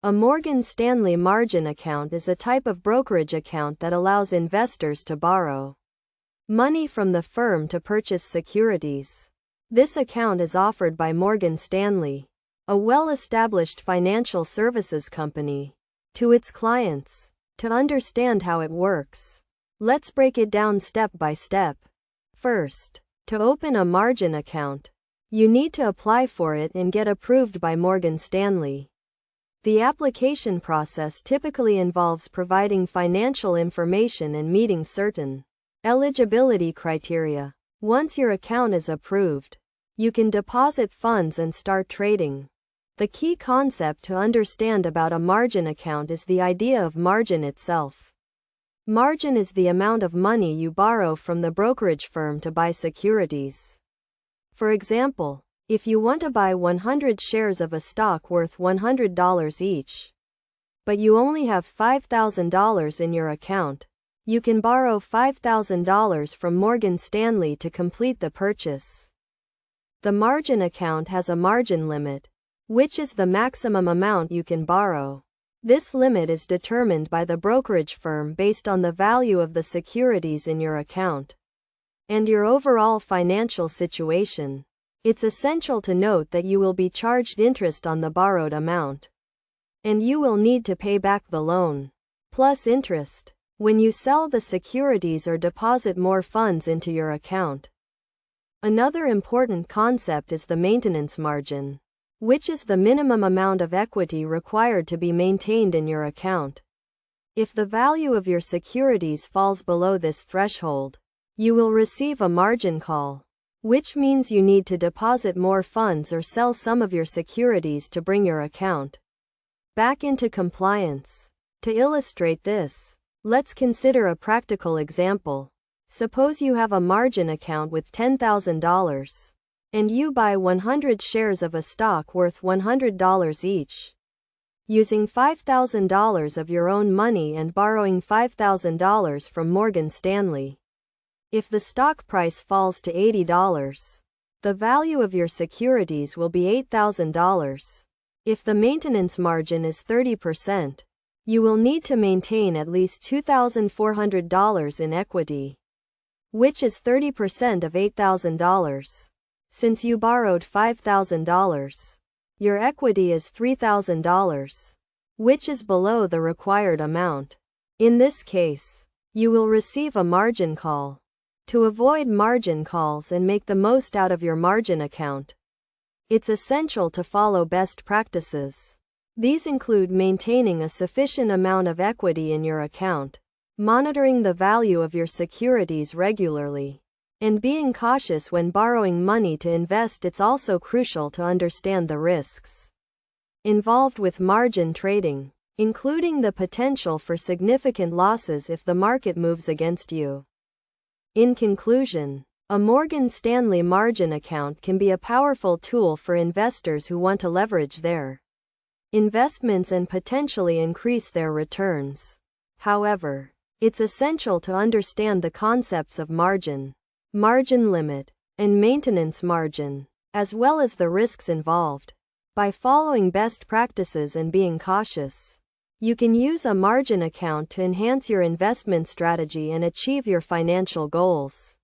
A Morgan Stanley margin account is a type of brokerage account that allows investors to borrow money from the firm to purchase securities. This account is offered by Morgan Stanley, a well-established financial services company, to its clients. To understand how it works, let's break it down step by step. First, to open a margin account, you need to apply for it and get approved by Morgan Stanley. The application process typically involves providing financial information and meeting certain eligibility criteria. Once your account is approved, you can deposit funds and start trading. The key concept to understand about a margin account is the idea of margin itself. Margin is the amount of money you borrow from the brokerage firm to buy securities. For example, if you want to buy 100 shares of a stock worth $100 each, but you only have $5,000 in your account, you can borrow $5,000 from Morgan Stanley to complete the purchase. The margin account has a margin limit, which is the maximum amount you can borrow. This limit is determined by the brokerage firm based on the value of the securities in your account and your overall financial situation. It's essential to note that you will be charged interest on the borrowed amount, and you will need to pay back the loan, plus interest, when you sell the securities or deposit more funds into your account. Another important concept is the maintenance margin, which is the minimum amount of equity required to be maintained in your account. If the value of your securities falls below this threshold, you will receive a margin call, which means you need to deposit more funds or sell some of your securities to bring your account back into compliance. To illustrate this, let's consider a practical example. Suppose you have a margin account with $10,000, and you buy 100 shares of a stock worth $100 each, using $5,000 of your own money and borrowing $5,000 from Morgan Stanley. If the stock price falls to $80, the value of your securities will be $8,000. If the maintenance margin is 30%, you will need to maintain at least $2,400 in equity, which is 30% of $8,000. Since you borrowed $5,000, your equity is $3,000, which is below the required amount. In this case, you will receive a margin call. To avoid margin calls and make the most out of your margin account, it's essential to follow best practices. These include maintaining a sufficient amount of equity in your account, monitoring the value of your securities regularly, and being cautious when borrowing money to invest. It's also crucial to understand the risks involved with margin trading, including the potential for significant losses if the market moves against you. In conclusion, a Morgan Stanley margin account can be a powerful tool for investors who want to leverage their investments and potentially increase their returns. However, it's essential to understand the concepts of margin limit, and maintenance margin, as well as the risks involved. By following best practices and being cautious, you can use a margin account to enhance your investment strategy and achieve your financial goals.